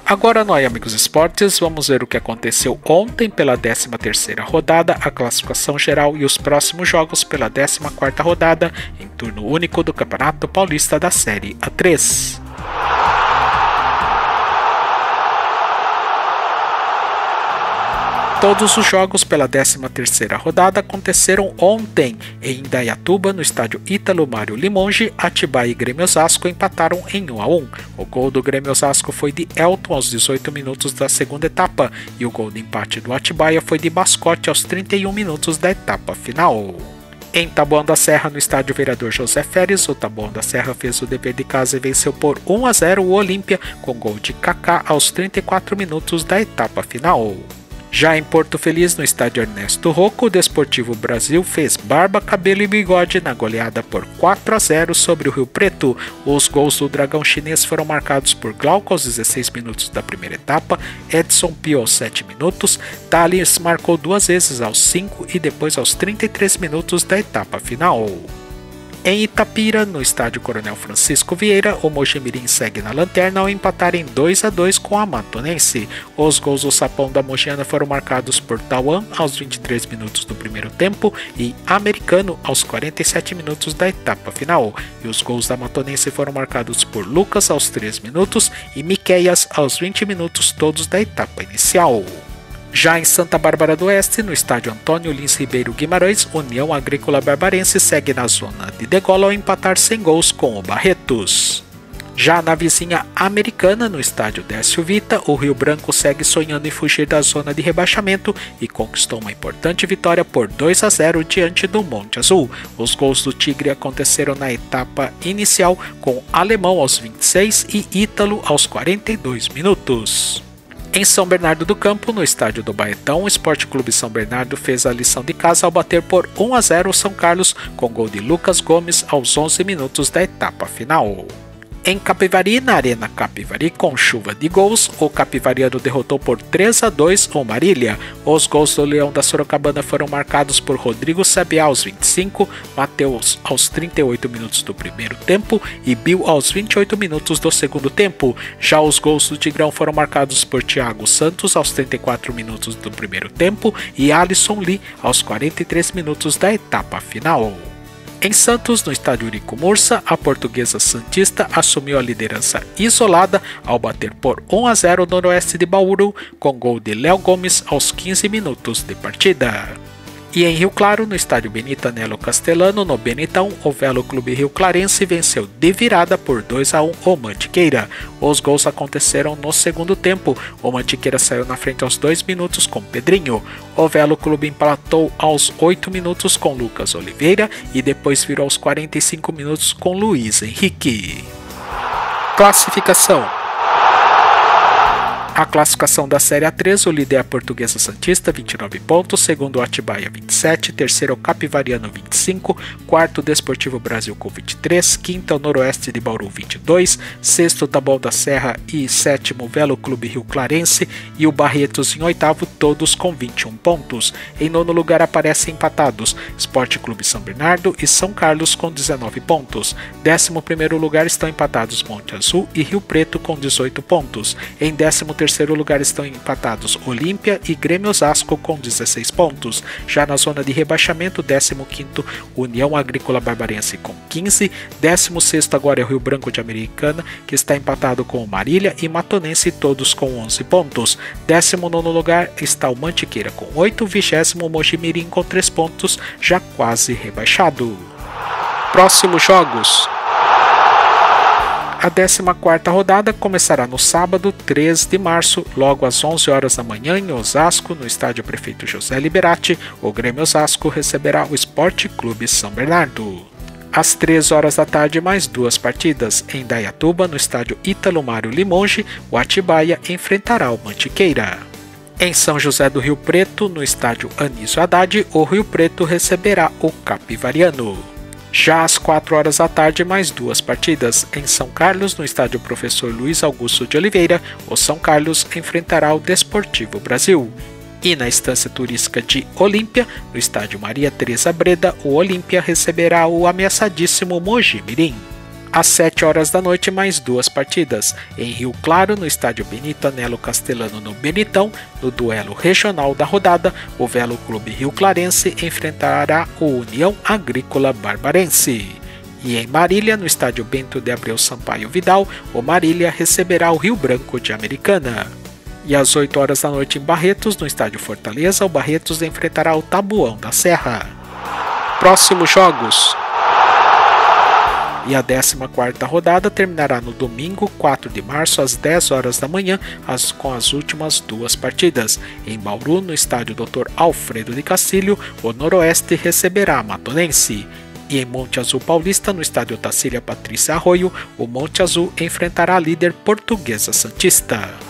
Agora no Amigos Esportes, vamos ver o que aconteceu ontem pela 13ª rodada, a classificação geral e os próximos jogos pela 14ª rodada, em turno único do Campeonato Paulista da Série A3. Todos os jogos pela 13ª rodada aconteceram ontem em Indaiatuba, no estádio Ítalo Mário Limonge. Atibaia e Grêmio Osasco empataram em 1-1. O gol do Grêmio Osasco foi de Elton aos 18 minutos da segunda etapa e o gol de empate do Atibaia foi de Mascote aos 31 minutos da etapa final. Em Taboão da Serra, no estádio Vereador José Feres, o Taboão da Serra fez o dever de casa e venceu por 1-0 o Olímpia, com gol de Kaká aos 34 minutos da etapa final. Já em Porto Feliz, no estádio Ernesto Rocco, o Desportivo Brasil fez barba, cabelo e bigode na goleada por 4-0 sobre o Rio Preto. Os gols do Dragão Chinês foram marcados por Glauco aos 16 minutos da primeira etapa, Edson Pio aos 7 minutos, Thales marcou 2 vezes aos 5 e depois aos 33 minutos da etapa final. Em Itapira, no estádio Coronel Francisco Vieira, o Mojimirim segue na lanterna ao empatar em 2-2 com a Matonense. Os gols do Sapão da Mogiana foram marcados por Tauan aos 23 minutos do primeiro tempo e Americano aos 47 minutos da etapa final. E os gols da Matonense foram marcados por Lucas aos 3 minutos e Miqueias aos 20 minutos, todos da etapa inicial. Já em Santa Bárbara do Oeste, no estádio Antônio Lins Ribeiro Guimarães, União Agrícola Barbarense segue na zona de degola ao empatar sem gols com o Barretos. Já na vizinha Americana, no estádio Décio Vita, o Rio Branco segue sonhando em fugir da zona de rebaixamento e conquistou uma importante vitória por 2-0 diante do Monte Azul. Os gols do Tigre aconteceram na etapa inicial com Alemão aos 26 e Ítalo aos 42 minutos. Em São Bernardo do Campo, no estádio do Baetão, o Esporte Clube São Bernardo fez a lição de casa ao bater por 1-0 o São Carlos, com gol de Lucas Gomes aos 11 minutos da etapa final. Em Capivari, na Arena Capivari, com chuva de gols, o capivariano derrotou por 3-2 o Marília. Os gols do Leão da Sorocabana foram marcados por Rodrigo Sabiá aos 25, Matheus aos 38 minutos do primeiro tempo e Bill aos 28 minutos do segundo tempo. Já os gols do Tigrão foram marcados por Thiago Santos aos 34 minutos do primeiro tempo e Alisson Lee aos 43 minutos da etapa final. Em Santos, no estádio Eurico Mursa, a Portuguesa Santista assumiu a liderança isolada ao bater por 1-0 no Noroeste de Bauru, com gol de Léo Gomes aos 15 minutos de partida. E em Rio Claro, no estádio Benita Nelo Castelano, no Benitão, o Velo Clube Rio Clarense venceu de virada por 2-1 o Mantiqueira. Os gols aconteceram no segundo tempo. O Mantiqueira saiu na frente aos 2 minutos com Pedrinho. O Velo Clube empatou aos 8 minutos com Lucas Oliveira e depois virou aos 45 minutos com Luiz Henrique. Classificação. A classificação da Série A3, o líder é a Portuguesa Santista, 29 pontos, segundo o Atibaia, 27, terceiro o Capivariano, 25, quarto o Desportivo Brasil com 23, quinto o Noroeste de Bauru, 22, sexto o Taboão da Serra e sétimo o Velo Clube Rio Clarense e o Barretos em oitavo, todos com 21 pontos. Em nono lugar aparecem empatados Esporte Clube São Bernardo e São Carlos com 19 pontos. 11º lugar estão empatados Monte Azul e Rio Preto com 18 pontos. Em 13º lugar estão empatados Olímpia e Grêmio Osasco com 16 pontos. Já na zona de rebaixamento, 15º União Agrícola Barbarense com 15, 16º agora é o Rio Branco de Americana, que está empatado com o Marília e Matonense, todos com 11 pontos. 19º lugar está o Mantiqueira com 8, 20º Mojimirim com 3 pontos, já quase rebaixado. Próximos jogos. A 14ª rodada começará no sábado, 3 de março, logo às 11 horas da manhã em Osasco, no estádio Prefeito José Liberati. O Grêmio Osasco receberá o Esporte Clube São Bernardo. Às 3 horas da tarde, mais 2 partidas. Em Indaiatuba, no estádio Ítalo Mário Limonge, o Atibaia enfrentará o Mantiqueira. Em São José do Rio Preto, no estádio Anísio Haddad, o Rio Preto receberá o Capivariano. Já às 4 horas da tarde, mais 2 partidas. Em São Carlos, no estádio Professor Luiz Augusto de Oliveira, o São Carlos enfrentará o Desportivo Brasil. E na Estância Turística de Olímpia, no estádio Maria Teresa Breda, o Olímpia receberá o ameaçadíssimo Mojimirim. Às 7 horas da noite, mais 2 partidas. Em Rio Claro, no estádio Benito Anelo Castelano, no Benitão, no duelo regional da rodada, o Velo Clube Rio Clarense enfrentará o União Agrícola Barbarense. E em Marília, no estádio Bento de Abreu Sampaio Vidal, o Marília receberá o Rio Branco de Americana. E às 8 horas da noite em Barretos, no estádio Fortaleza, o Barretos enfrentará o Tabuão da Serra. Próximos jogos. E a 14ª rodada terminará no domingo, 4 de março, às 10 horas da manhã, com as últimas 2 partidas. Em Bauru, no estádio Dr. Alfredo de Castilho, o Noroeste receberá a Matonense. E em Monte Azul Paulista, no estádio Tacília Patrícia Arroio, o Monte Azul enfrentará a líder Portuguesa Santista.